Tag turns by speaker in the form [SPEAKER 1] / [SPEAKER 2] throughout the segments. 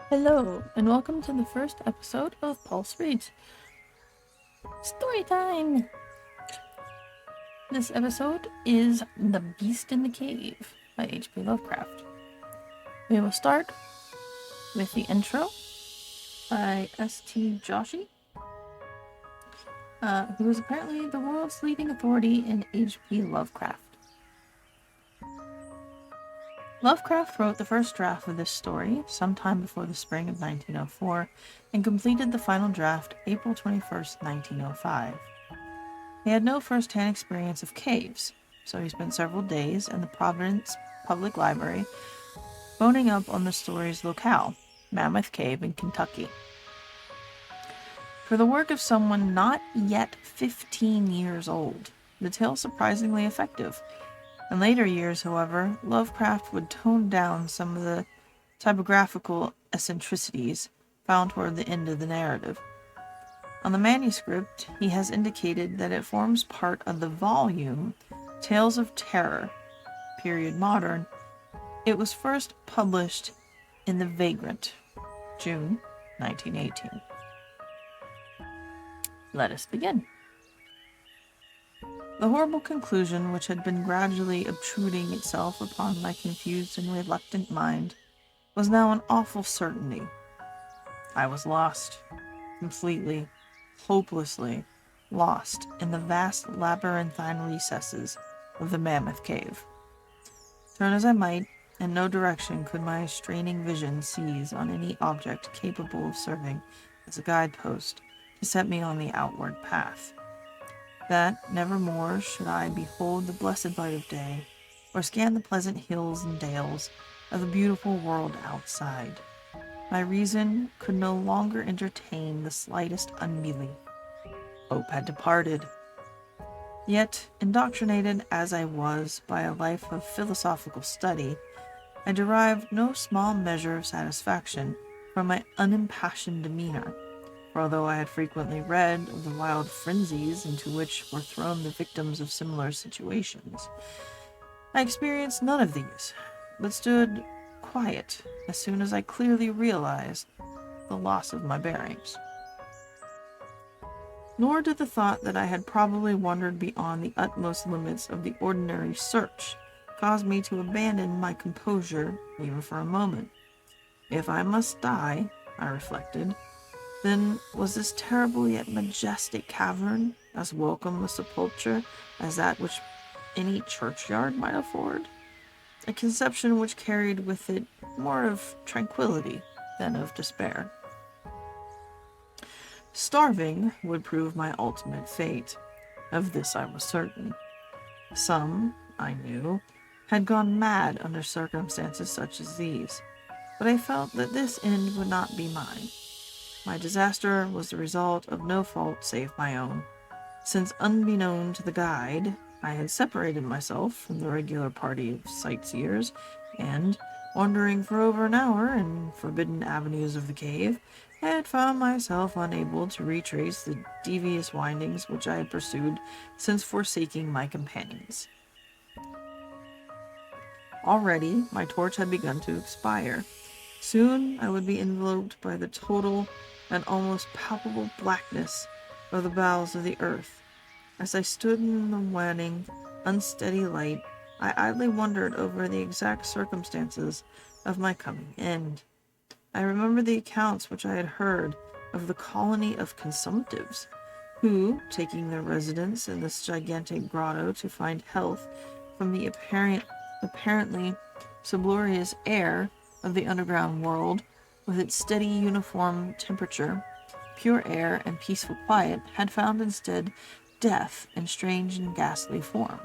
[SPEAKER 1] Hello, and welcome to the first episode of Pulse Reads. Storytime! This episode is The Beast in the Cave by H.P. Lovecraft. We will start with the intro by S.T. Joshi, who is apparently the world's leading authority in H.P. Lovecraft. Lovecraft wrote the first draft of this story sometime before the spring of 1904 and completed the final draft April 21st, 1905. He had no first-hand experience of caves, so he spent several days in the Providence Public Library boning up on the story's locale, Mammoth Cave in Kentucky. For the work of someone not yet 15 years old, the tale's surprisingly effective. In later years, however, Lovecraft would tone down some of the typographical eccentricities found toward the end of the narrative. On the manuscript, he has indicated that it forms part of the volume Tales of Terror, period modern. It was first published in The Vagrant, June 1918. Let us begin. The horrible conclusion which had been gradually obtruding itself upon my confused and reluctant mind was now an awful certainty. I was lost, completely, hopelessly lost in the vast labyrinthine recesses of the Mammoth Cave. Turn as I might, in no direction could my straining vision seize on any object capable of serving as a guidepost to set me on the outward path. That nevermore should I behold the blessed light of day, or scan the pleasant hills and dales of the beautiful world outside. My reason could no longer entertain the slightest unbelief. Hope had departed. Yet, indoctrinated as I was by a life of philosophical study, I derived no small measure of satisfaction from my unimpassioned demeanor. For although I had frequently read of the wild frenzies into which were thrown the victims of similar situations, I experienced none of these, but stood quiet as soon as I clearly realized the loss of my bearings. Nor did the thought that I had probably wandered beyond the utmost limits of the ordinary search cause me to abandon my composure even for a moment. If I must die, I reflected, then was this terrible yet majestic cavern as welcome a sepulture as that which any churchyard might afford? A conception which carried with it more of tranquility than of despair. Starving would prove my ultimate fate. Of this I was certain. Some, I knew, had gone mad under circumstances such as these, but I felt that this end would not be mine. My disaster was the result of no fault save my own, since unbeknown to the guide, I had separated myself from the regular party of sightseers, and, wandering for over an hour in forbidden avenues of the cave, had found myself unable to retrace the devious windings which I had pursued since forsaking my companions. Already my torch had begun to expire. Soon I would be enveloped by the total and almost palpable blackness of the bowels of the earth. As I stood in the waning, unsteady light, I idly wondered over the exact circumstances of my coming end. I remembered the accounts which I had heard of the colony of consumptives, who, taking their residence in this gigantic grotto to find health from the apparently sublurious air of the underground world, with its steady uniform temperature, pure air, and peaceful quiet, had found instead death in strange and ghastly form.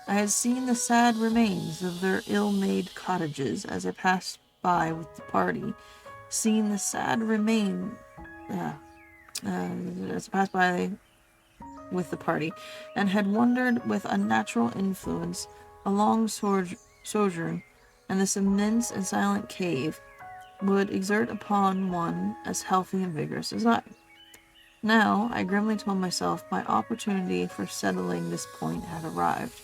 [SPEAKER 1] I had seen the sad remains of their ill-made cottages as I passed by with the party, seen the sad remain as I passed by with the party, and had wondered with unnatural influence a long sojourn in this immense and silent cave would exert upon one as healthy and vigorous as I. Now, I grimly told myself my opportunity for settling this point had arrived,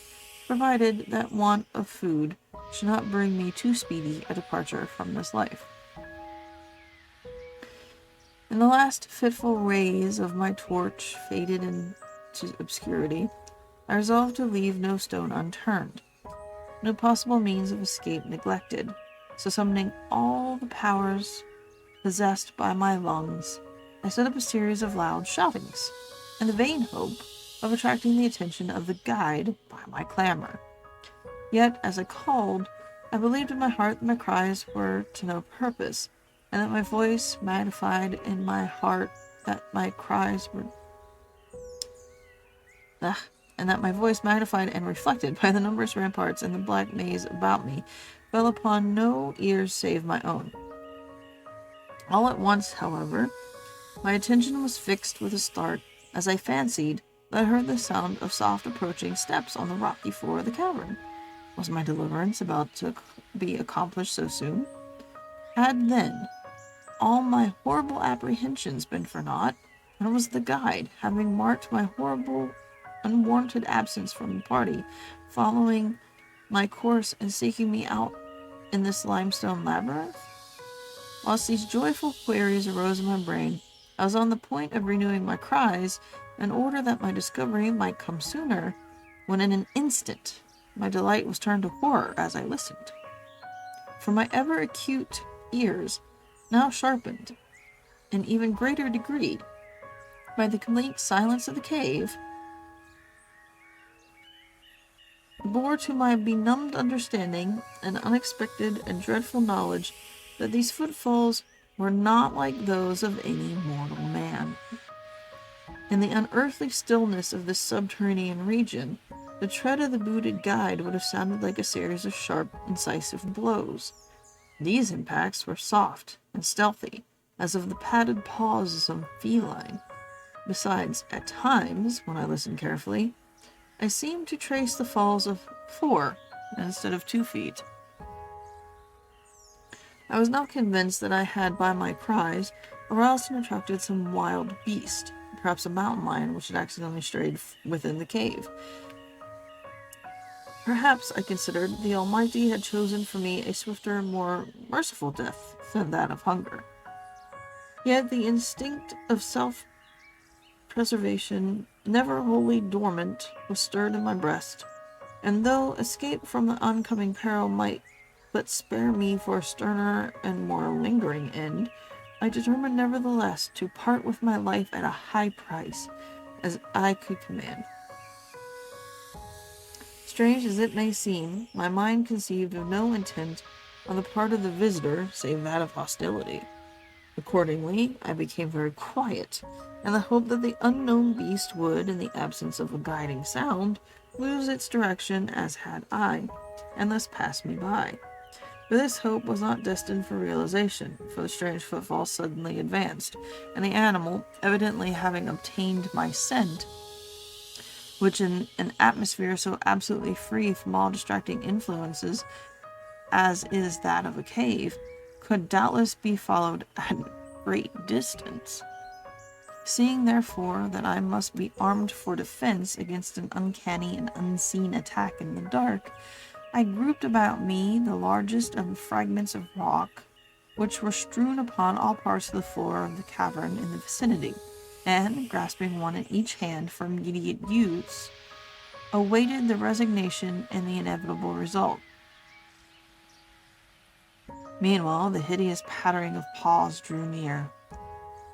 [SPEAKER 1] provided that want of food should not bring me too speedy a departure from this life. In the last fitful rays of my torch faded into obscurity, I resolved to leave no stone unturned, no possible means of escape neglected. So summoning all the powers possessed by my lungs, I set up a series of loud shoutings, in the vain hope of attracting the attention of the guide by my clamor. Yet, as I called, I believed in my heart that my cries were to no purpose, and that my voice magnified in my heart that my cries were and that my voice magnified and reflected by the numerous ramparts and the black maze about me fell upon no ears save my own. All at once, however, my attention was fixed with a start, as I fancied that I heard the sound of soft approaching steps on the rocky floor of the cavern. Was my deliverance about to be accomplished so soon? Had then all my horrible apprehensions been for naught, and was the guide, having marked my horrible unwarranted absence from the party, following my course and seeking me out in this limestone labyrinth? Whilst these joyful queries arose in my brain, I was on the point of renewing my cries in order that my discovery might come sooner, when in an instant my delight was turned to horror as I listened. For my ever acute ears, now sharpened in even greater degree by the complete silence of the cave, bore to my benumbed understanding an unexpected and dreadful knowledge that these footfalls were not like those of any mortal man. In the unearthly stillness of this subterranean region, the tread of the booted guide would have sounded like a series of sharp, incisive blows. These impacts were soft and stealthy, as of the padded paws of some feline. Besides, at times, when I listened carefully, I seemed to trace the falls of 4 instead of 2 feet. I was now convinced that I had, by my cries, aroused and attracted some wild beast, perhaps a mountain lion which had accidentally strayed within the cave. Perhaps, I considered, the Almighty had chosen for me a swifter and more merciful death than that of hunger. Yet the instinct of self-preservation, never wholly dormant, was stirred in my breast, and though escape from the oncoming peril might but spare me for a sterner and more lingering end, I determined nevertheless to part with my life at a high price, as I could command. Strange as it may seem, my mind conceived of no intent on the part of the visitor save that of hostility. Accordingly, I became very quiet, in the hope that the unknown beast would, in the absence of a guiding sound, lose its direction as had I, and thus pass me by. But this hope was not destined for realization, for the strange footfall suddenly advanced, and the animal, evidently having obtained my scent, which in an atmosphere so absolutely free from all distracting influences as is that of a cave, could doubtless be followed at great distance. Seeing, therefore, that I must be armed for defense against an uncanny and unseen attack in the dark, I grouped about me the largest of the fragments of rock which were strewn upon all parts of the floor of the cavern in the vicinity, and, grasping one in each hand for immediate use, awaited the resignation and the inevitable result. Meanwhile, the hideous pattering of paws drew near.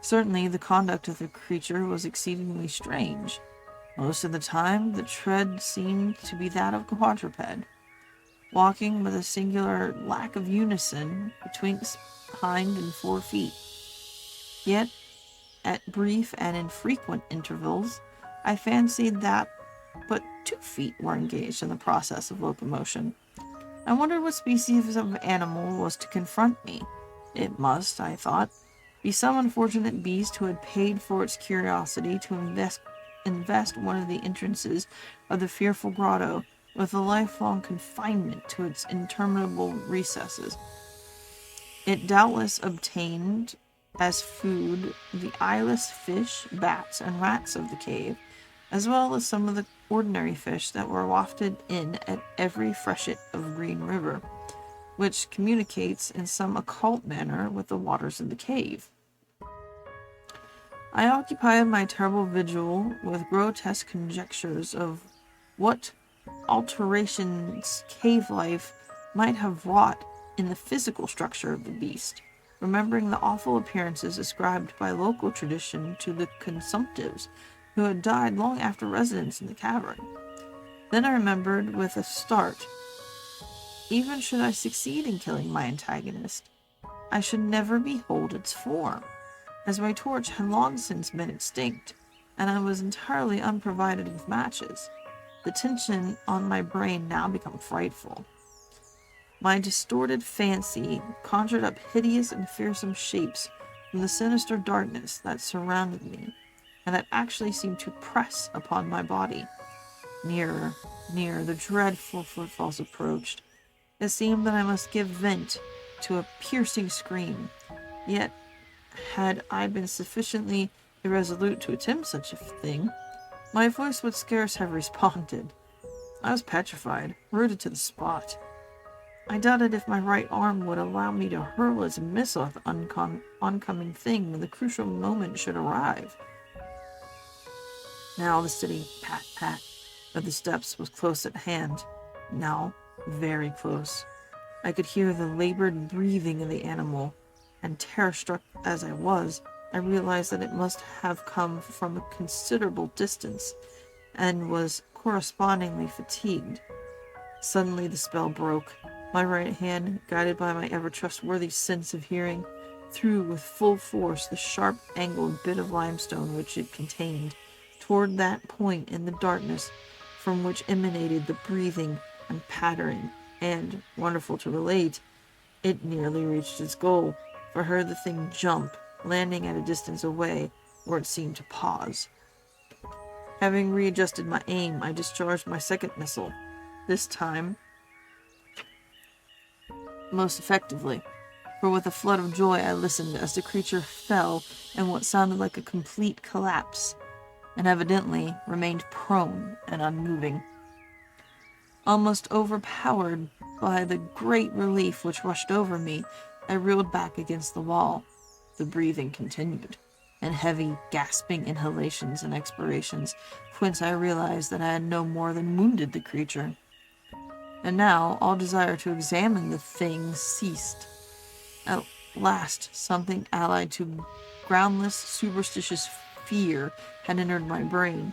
[SPEAKER 1] Certainly, the conduct of the creature was exceedingly strange. Most of the time, the tread seemed to be that of a quadruped, walking with a singular lack of unison betwixt hind and 4 feet. Yet, at brief and infrequent intervals, I fancied that but 2 feet were engaged in the process of locomotion. I wondered what species of animal was to confront me. It must, I thought, be some unfortunate beast who had paid for its curiosity to invest one of the entrances of the fearful grotto with a lifelong confinement to its interminable recesses. It doubtless obtained as food the eyeless fish, bats, and rats of the cave, as well as some of the ordinary fish that were wafted in at every freshet of Green River, which communicates in some occult manner with the waters of the cave. I occupied my terrible vigil with grotesque conjectures of what alterations cave life might have wrought in the physical structure of the beast, remembering the awful appearances ascribed by local tradition to the consumptives who had died long after residence in the cavern. Then I remembered with a start, even should I succeed in killing my antagonist, I should never behold its form, as my torch had long since been extinct, and I was entirely unprovided with matches. The tension on my brain now became frightful. My distorted fancy conjured up hideous and fearsome shapes from the sinister darkness that surrounded me, and that actually seemed to press upon my body. Nearer, nearer, the dreadful footfalls approached. It seemed that I must give vent to a piercing scream, yet had I been sufficiently irresolute to attempt such a thing, my voice would scarce have responded. I was petrified, rooted to the spot. I doubted if my right arm would allow me to hurl its missile at the oncoming thing when the crucial moment should arrive. Now the steady pat-pat of the steps was close at hand. Now, very close. I could hear the labored breathing of the animal, and terror-struck as I was, I realized that it must have come from a considerable distance, and was correspondingly fatigued. Suddenly the spell broke. My right hand, guided by my ever-trustworthy sense of hearing, threw with full force the sharp-angled bit of limestone which it contained, toward that point in the darkness from which emanated the breathing and pattering, and, wonderful to relate, it nearly reached its goal, for I heard the thing jump, landing at a distance away, where it seemed to pause. Having readjusted my aim, I discharged my second missile, this time most effectively, for with a flood of joy I listened as the creature fell in what sounded like a complete collapse, and evidently remained prone and unmoving. Almost overpowered by the great relief which rushed over me, I reeled back against the wall. The breathing continued, and heavy, gasping inhalations and expirations, whence I realized that I had no more than wounded the creature. And now all desire to examine the thing ceased. At last, something allied to groundless, superstitious fear had entered my brain,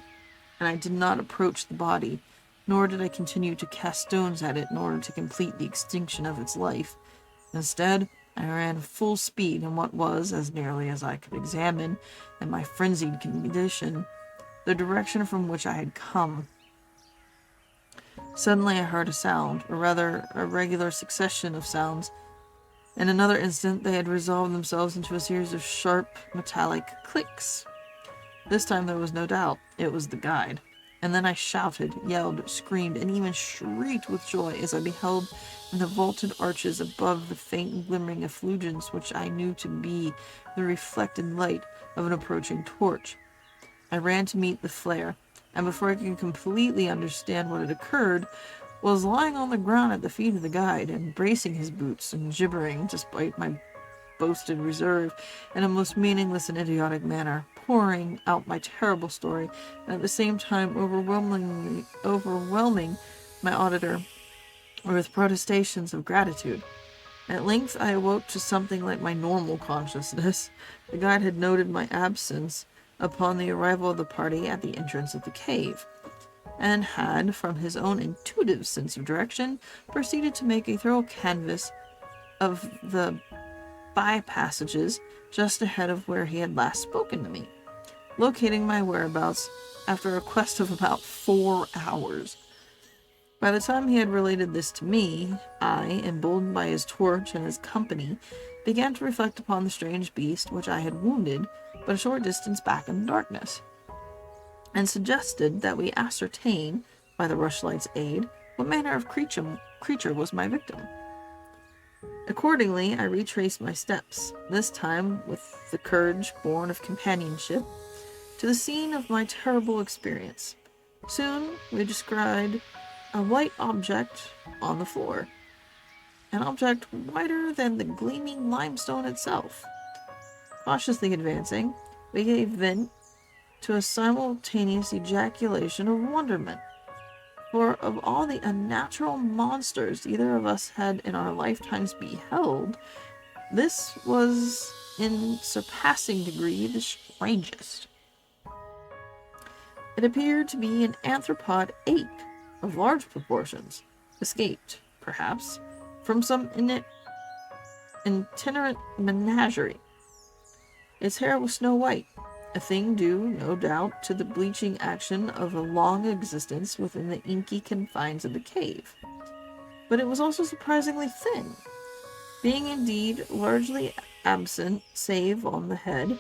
[SPEAKER 1] and I did not approach the body, nor did I continue to cast stones at it in order to complete the extinction of its life. Instead, I ran full speed in what was, as nearly as I could examine, in my frenzied condition, the direction from which I had come. Suddenly I heard a sound, or rather a regular succession of sounds. In another instant they had resolved themselves into a series of sharp, metallic clicks. This time there was no doubt. It was the guide. And then I shouted, yelled, screamed, and even shrieked with joy as I beheld in the vaulted arches above the faint glimmering effulgence which I knew to be the reflected light of an approaching torch. I ran to meet the flare, and before I could completely understand what had occurred, was lying on the ground at the feet of the guide, and bracing his boots, and gibbering, despite my boasted reserve, in a most meaningless and idiotic manner, pouring out my terrible story, and at the same time overwhelming my auditor with protestations of gratitude. At length I awoke to something like my normal consciousness. The guide had noted my absence upon the arrival of the party at the entrance of the cave, and had, from his own intuitive sense of direction, proceeded to make a thorough canvass of the by-passages just ahead of where he had last spoken to me, locating my whereabouts after a quest of about 4 hours. By the time he had related this to me, I, emboldened by his torch and his company, began to reflect upon the strange beast which I had wounded but a short distance back in the darkness, and suggested that we ascertain, by the rushlight's aid, what manner of creature was my victim. Accordingly, I retraced my steps, this time with the courage born of companionship, to the scene of my terrible experience. Soon we descried a white object on the floor, an object whiter than the gleaming limestone itself. Cautiously advancing, we gave vent to a simultaneous ejaculation of wonderment. For of all the unnatural monsters either of us had in our lifetimes beheld, this was in surpassing degree the strangest. It appeared to be an arthropod ape of large proportions, escaped, perhaps, from some itinerant menagerie. Its hair was snow white, a thing due, no doubt, to the bleaching action of a long existence within the inky confines of the cave. But it was also surprisingly thin, being indeed largely absent save on the head,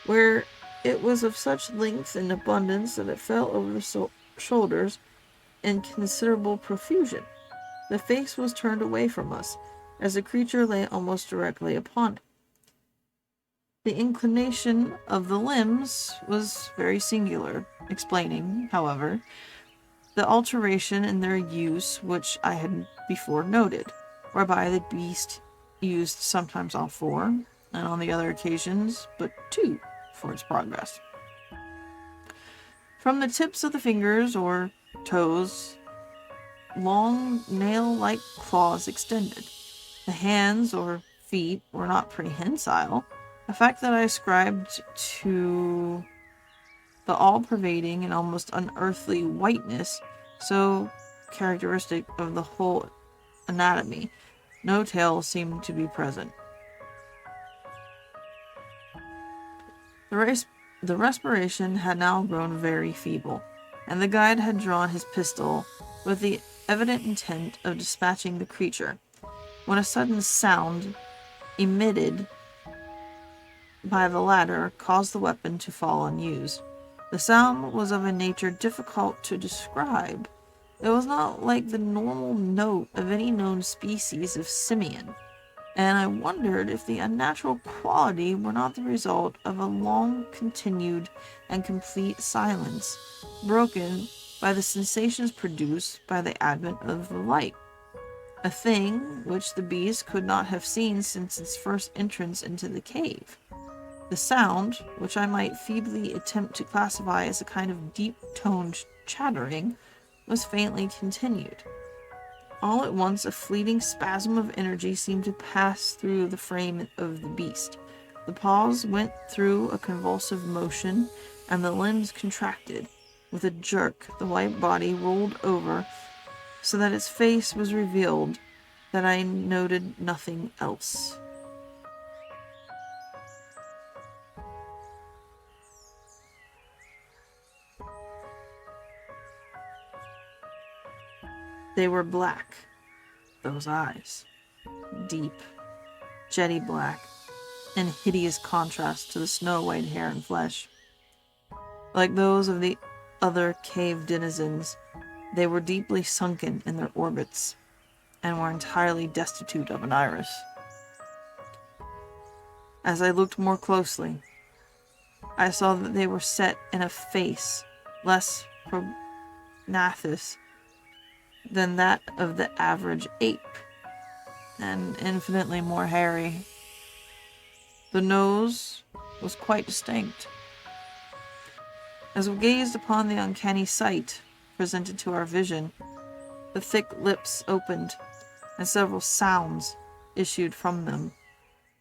[SPEAKER 1] where it was of such length and abundance that it fell over the shoulders in considerable profusion. The face was turned away from us, as the creature lay almost directly upon it. The inclination of the limbs was very singular, explaining, however, the alteration in their use which I had before noted, whereby the beast used sometimes all four, and on the other occasions but two, for its progress. From the tips of the fingers or toes, long nail-like claws extended. The hands or feet were not prehensile, a fact that I ascribed to the all-pervading and almost unearthly whiteness so characteristic of the whole anatomy. No tail seemed to be present. The respiration had now grown very feeble, and the guide had drawn his pistol with the evident intent of dispatching the creature, when a sudden sound emitted by the latter caused the weapon to fall unused. The sound was of a nature difficult to describe. It was not like the normal note of any known species of simian, and I wondered if the unnatural quality were not the result of a long-continued and complete silence, broken by the sensations produced by the advent of the light, a thing which the beast could not have seen since its first entrance into the cave. The sound, which I might feebly attempt to classify as a kind of deep-toned chattering, was faintly continued. All at once a fleeting spasm of energy seemed to pass through the frame of the beast. The paws went through a convulsive motion, and the limbs contracted. With a jerk, the white body rolled over, so that its face was revealed, that I noted nothing else. They were black, those eyes, deep, jetty black, in hideous contrast to the snow-white hair and flesh. Like those of the other cave denizens, they were deeply sunken in their orbits, and were entirely destitute of an iris. As I looked more closely, I saw that they were set in a face less prognathous than that of the average ape, and infinitely more hairy. The nose was quite distinct. As we gazed upon the uncanny sight presented to our vision, the thick lips opened, and several sounds issued from them,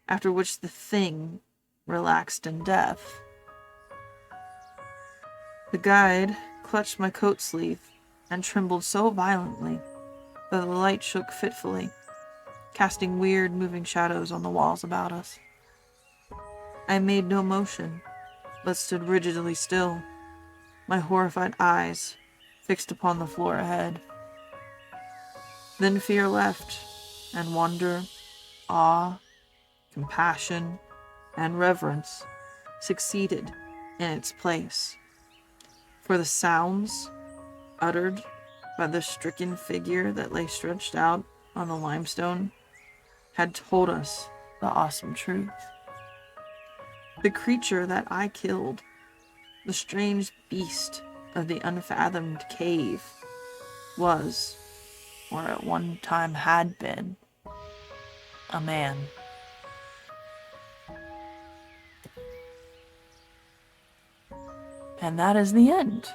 [SPEAKER 1] after which the thing relaxed in death. The guide clutched my coat sleeve and trembled so violently that the light shook fitfully, casting weird moving shadows on the walls about us. I made no motion, but stood rigidly still, my horrified eyes fixed upon the floor ahead. Then fear left, and wonder, awe, compassion, and reverence succeeded in its place. For the sounds uttered by the stricken figure that lay stretched out on the limestone had told us the awesome truth. The creature that I killed, the strange beast of the unfathomed cave, was, or at one time had been, a man. And that is the end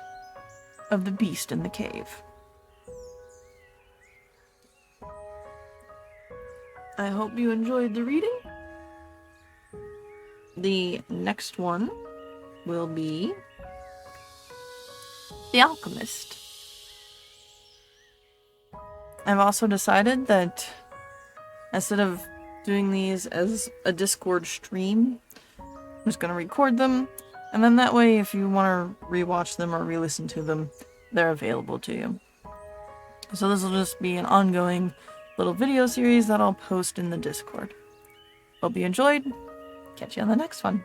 [SPEAKER 1] of The Beast in the Cave. I hope you enjoyed the reading. The next one will be The Alchemist. I've also decided that instead of doing these as a Discord stream, I'm just going to record them, and then that way if you want to rewatch them or re-listen to them, they're available to you. So this will just be an ongoing little video series that I'll post in the Discord. Hope you enjoyed. Catch you on the next one.